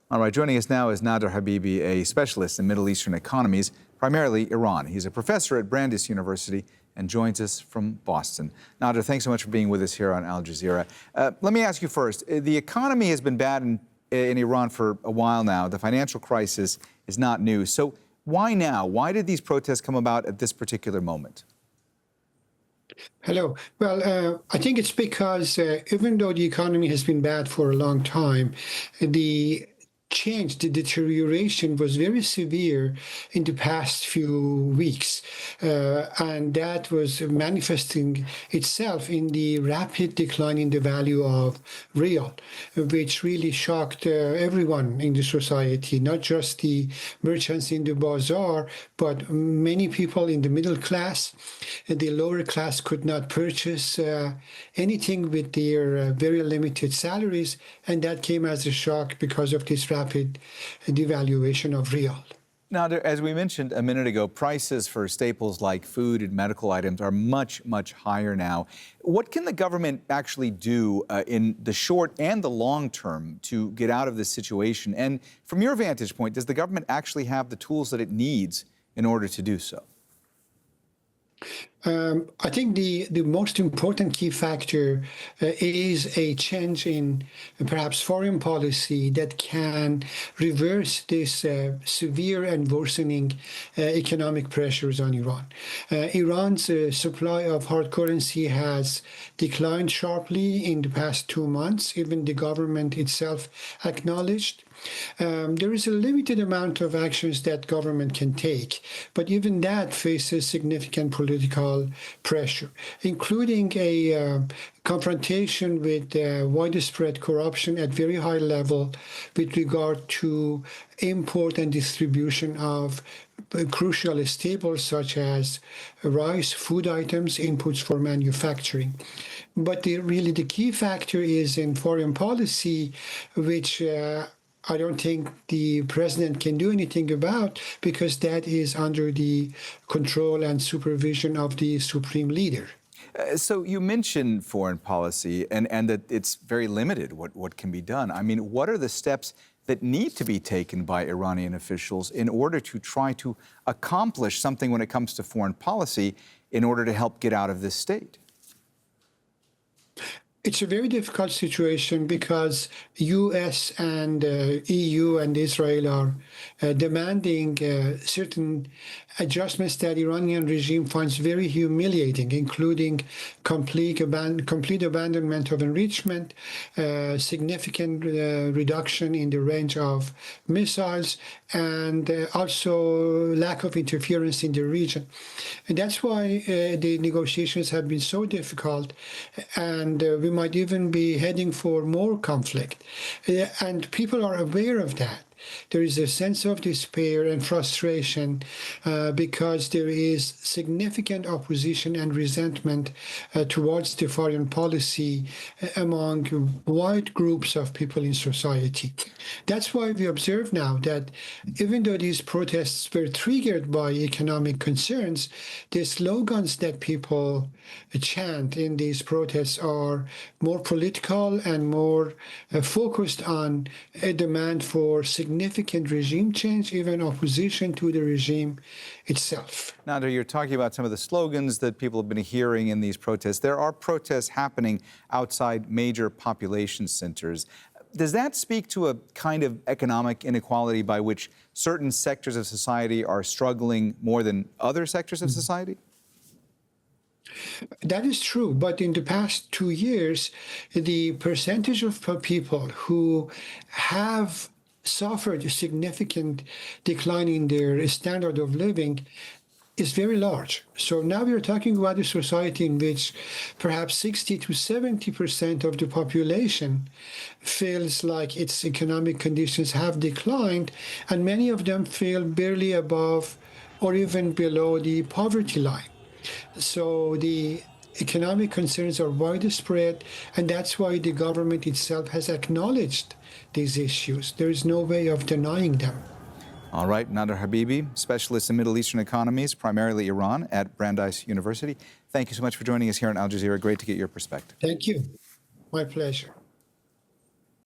All right, joining us now is Nader Habibi, a specialist in Middle Eastern economies, primarily Iran. He's a professor at Brandeis University and joins us from Boston. Nader, thanks so much for being with us here on Al Jazeera. Let me ask you first, the economy has been bad in Iran for a while now. The financial crisis is not new. So why now? Why did these protests come about at this particular moment? Hello. Well, I think it's because even though the economy has been bad for a long time, the the deterioration was very severe in the past few weeks. And that was manifesting itself in the rapid decline in the value of real, which really shocked everyone in the society, not just the merchants in the bazaar, but many people in the middle class. The lower class could not purchase anything with their very limited salaries, and that came as a shock because of this rapid devaluation of real. Now, as we mentioned a minute ago, prices for staples like food and medical items are much, much higher now. What can the government actually do in the short and the long term to get out of this situation? And from your vantage point, does the government actually have the tools that it needs in order to do so? I think the most important key factor is a change in perhaps foreign policy that can reverse this severe and worsening economic pressures on Iran. Iran's supply of hard currency has declined sharply in the past 2 months. Even the government itself acknowledged. There is a limited amount of actions that government can take, but even that faces significant political pressure, including a confrontation with widespread corruption at very high level with regard to import and distribution of crucial staples such as rice, food items, inputs for manufacturing. But really the key factor is in foreign policy, which I don't think the president can do anything about, because that is under the control and supervision of the supreme leader. So you mentioned foreign policy and that it's very limited what can be done. I mean, what are the steps that need to be taken by Iranian officials in order to try to accomplish something when it comes to foreign policy in order to help get out of this state? It's a very difficult situation because U.S. and EU and Israel are demanding certain adjustments that Iranian regime finds very humiliating, including complete abandonment of enrichment, significant reduction in the range of missiles, and also lack of interference in the region. And that's why the negotiations have been so difficult, and we might even be heading for more conflict. And people are aware of that. There is a sense of despair and frustration because there is significant opposition and resentment towards the foreign policy among wide groups of people in society. That's why we observe now that even though these protests were triggered by economic concerns, the slogans that people chant in these protests are more political and more focused on a demand for significant regime change, even opposition to the regime itself. Nader, you're talking about some of the slogans that people have been hearing in these protests. There are protests happening outside major population centers. Does that speak to a kind of economic inequality by which certain sectors of society are struggling more than other sectors of society? That is true, but in the past 2 years, the percentage of people who have suffered a significant decline in their standard of living is very large. So now we're talking about a society in which perhaps 60 to 70% of the population feels like its economic conditions have declined, and many of them feel barely above or even below the poverty line. So the economic concerns are widespread, and that's why the government itself has acknowledged these issues. There is no way of denying them. All right, Nader Habibi, specialist in Middle Eastern economies, primarily Iran, at Brandeis University. Thank you so much for joining us here on Al Jazeera. Great to get your perspective. Thank you. My pleasure.